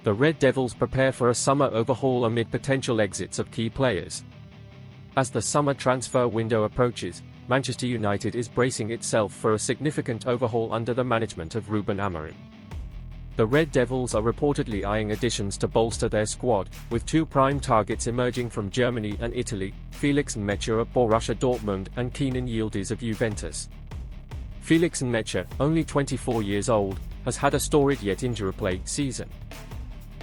The Red Devils prepare for a summer overhaul amid potential exits of key players. As the summer transfer window approaches, Manchester United is bracing itself for a significant overhaul under the management of Ruben Amorim. The Red Devils are reportedly eyeing additions to bolster their squad, with two prime targets emerging from Germany and Italy: Felix Nmecha of Borussia Dortmund and Kenan Yildiz of Juventus. Felix Nmecha, only 24 years old, has had a storied yet injury-plagued season.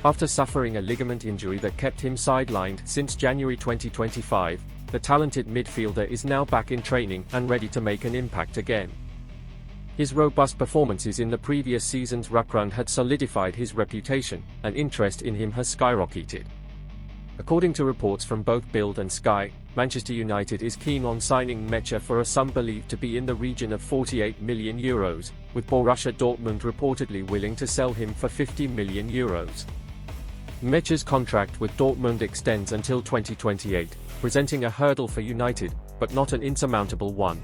After suffering a ligament injury that kept him sidelined since January 2025, the talented midfielder is now back in training and ready to make an impact again. His robust performances in the previous season's ruck run had solidified his reputation, and interest in him has skyrocketed. According to reports from both Bild and Sky, Manchester United is keen on signing Nmecha for a sum believed to be in the region of €48 million, with Borussia Dortmund reportedly willing to sell him for €50 million. Nmecha's contract with Dortmund extends until 2028, presenting a hurdle for United, but not an insurmountable one.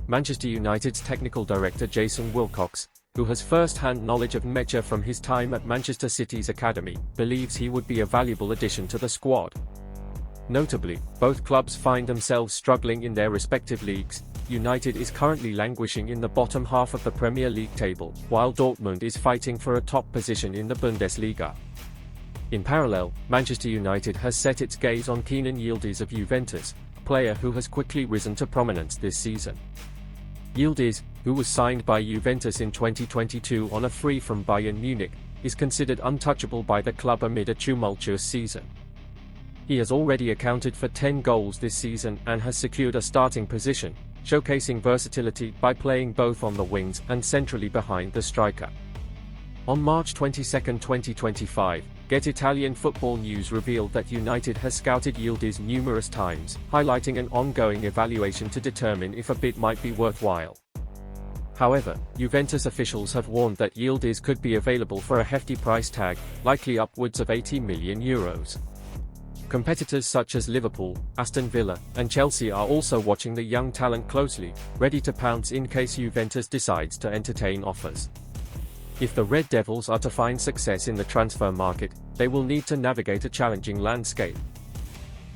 Manchester United's technical director Jason Wilcox, who has first-hand knowledge of Nmecha from his time at Manchester City's academy, believes he would be a valuable addition to the squad. Notably, both clubs find themselves struggling in their respective leagues. United is currently languishing in the bottom half of the Premier League table, while Dortmund is fighting for a top position in the Bundesliga. In parallel, Manchester United has set its gaze on Kenan Yildiz of Juventus, a player who has quickly risen to prominence this season. Yildiz, who was signed by Juventus in 2022 on a free from Bayern Munich, is considered untouchable by the club amid a tumultuous season. He has already accounted for 10 goals this season and has secured a starting position, showcasing versatility by playing both on the wings and centrally behind the striker. On March 22, 2025, Get Italian Football News revealed that United has scouted Yildiz numerous times, highlighting an ongoing evaluation to determine if a bid might be worthwhile. However, Juventus officials have warned that Yildiz could be available for a hefty price tag, likely upwards of €80 million. Competitors such as Liverpool, Aston Villa, and Chelsea are also watching the young talent closely, ready to pounce in case Juventus decides to entertain offers. If the Red Devils are to find success in the transfer market, they will need to navigate a challenging landscape.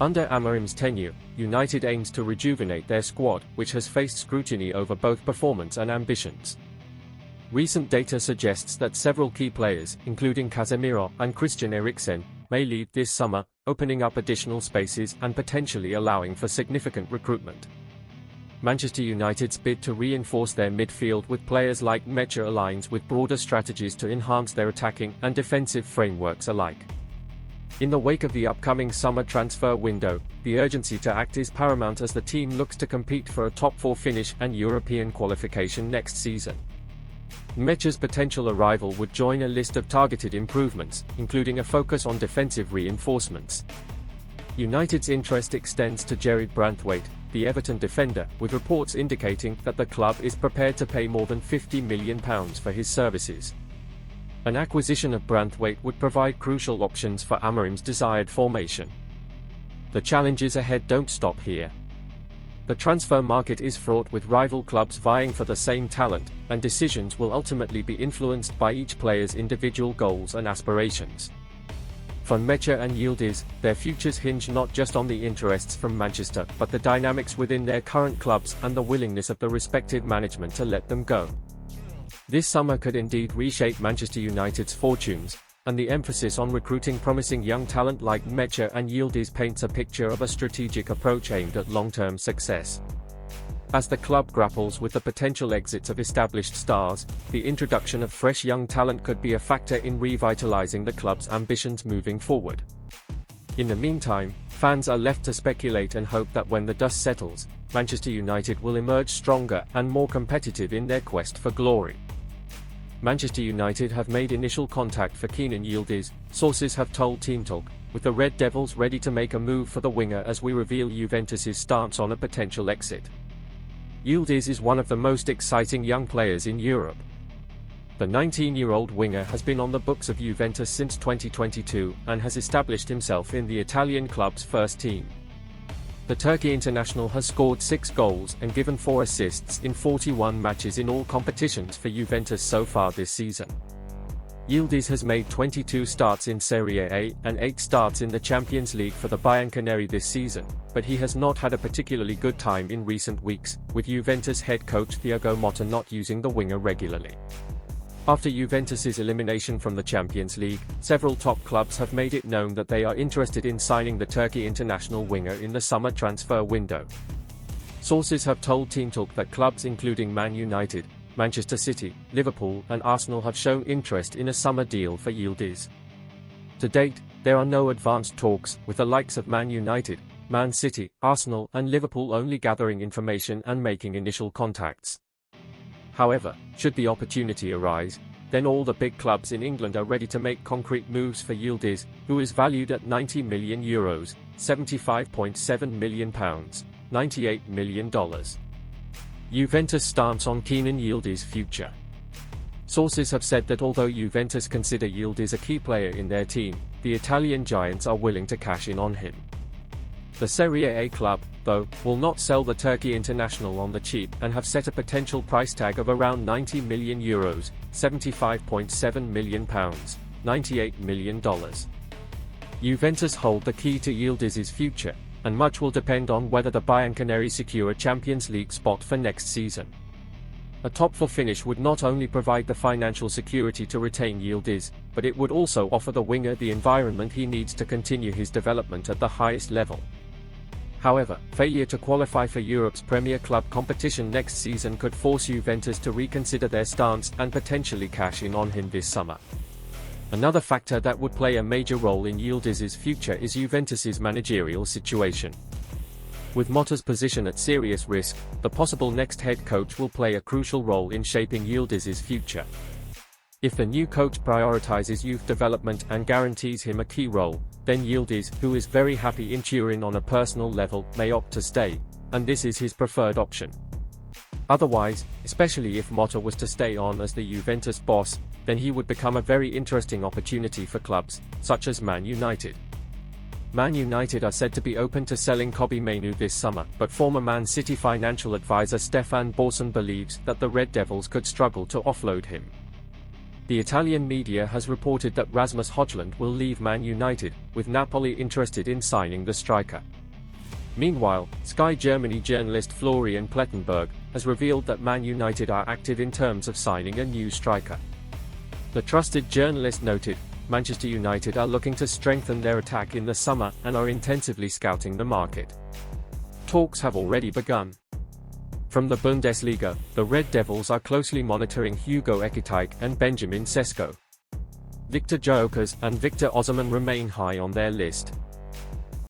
Under Amorim's tenure, United aims to rejuvenate their squad, which has faced scrutiny over both performance and ambitions. Recent data suggests that several key players, including Casemiro and Christian Eriksen, may leave this summer, opening up additional spaces and potentially allowing for significant recruitment. Manchester United's bid to reinforce their midfield with players like Nmecha aligns with broader strategies to enhance their attacking and defensive frameworks alike. In the wake of the upcoming summer transfer window, the urgency to act is paramount as the team looks to compete for a top-4 finish and European qualification next season. Nmecha's potential arrival would join a list of targeted improvements, including a focus on defensive reinforcements. United's interest extends to Gerard Branthwaite, the Everton defender, with reports indicating that the club is prepared to pay more than £50 million for his services. An acquisition of Branthwaite would provide crucial options for Amorim's desired formation. The challenges ahead don't stop here. The transfer market is fraught with rival clubs vying for the same talent, and decisions will ultimately be influenced by each player's individual goals and aspirations. For Nmecha and Yildiz, their futures hinge not just on the interests from Manchester, but the dynamics within their current clubs and the willingness of the respective management to let them go. This summer could indeed reshape Manchester United's fortunes, and the emphasis on recruiting promising young talent like Nmecha and Yildiz paints a picture of a strategic approach aimed at long-term success. As the club grapples with the potential exits of established stars, the introduction of fresh young talent could be a factor in revitalizing the club's ambitions moving forward. In the meantime, fans are left to speculate and hope that when the dust settles, Manchester United will emerge stronger and more competitive in their quest for glory. Manchester United have made initial contact for Kenan Yildiz, sources have told Team Talk, with the Red Devils ready to make a move for the winger as we reveal Juventus's stance on a potential exit. Yildiz is one of the most exciting young players in Europe. The 19-year-old winger has been on the books of Juventus since 2022 and has established himself in the Italian club's first team. The Turkey international has scored 6 goals and given 4 assists in 41 matches in all competitions for Juventus so far this season. Yildiz has made 22 starts in Serie A and 8 starts in the Champions League for the Bianconeri this season, but he has not had a particularly good time in recent weeks, with Juventus head coach Thiago Motta not using the winger regularly. After Juventus's elimination from the Champions League, several top clubs have made it known that they are interested in signing the Turkey international winger in the summer transfer window. Sources have told Team Talk that clubs including Man Utd, Manchester City, Liverpool and Arsenal have shown interest in a summer deal for Yildiz. To date, there are no advanced talks, with the likes of Man Utd, Man City, Arsenal and Liverpool only gathering information and making initial contacts. However, should the opportunity arise, then all the big clubs in England are ready to make concrete moves for Yildiz, who is valued at €90 million, £75.7 million, $98 million. Juventus stance on Kenan Yildiz's future. Sources have said that although Juventus consider Yildiz a key player in their team, the Italian giants are willing to cash in on him. The Serie A club, though, will not sell the Turkey international on the cheap and have set a potential price tag of around €90 million, £75.7 million, $98 million. Juventus hold the key to Yildiz's future, and much will depend on whether the Bianconeri secure a Champions League spot for next season. A top 4 finish would not only provide the financial security to retain Yildiz, but it would also offer the winger the environment he needs to continue his development at the highest level. However, failure to qualify for Europe's Premier Club competition next season could force Juventus to reconsider their stance and potentially cash in on him this summer. Another factor that would play a major role in Yildiz's future is Juventus's managerial situation. With Motta's position at serious risk, the possible next head coach will play a crucial role in shaping Yildiz's future. If the new coach prioritizes youth development and guarantees him a key role, then Yildiz, who is very happy in Turin on a personal level, may opt to stay, and this is his preferred option. Otherwise, especially if Motta was to stay on as the Juventus boss, then he would become a very interesting opportunity for clubs, such as Man Utd. Man Utd are said to be open to selling Kobbie Mainoo this summer, but former Man City financial advisor Stefan Borson believes that the Red Devils could struggle to offload him. The Italian media has reported that Rasmus Højlund will leave Man Utd, with Napoli interested in signing the striker. Meanwhile, Sky Germany journalist Florian Plettenberg has revealed that Man Utd are active in terms of signing a new striker. The trusted journalist noted, Manchester United are looking to strengthen their attack in the summer and are intensively scouting the market. Talks have already begun. From the Bundesliga, the Red Devils are closely monitoring Hugo Ekitike and Benjamin Sesko. Viktor Gyökeres and Victor Osimhen remain high on their list.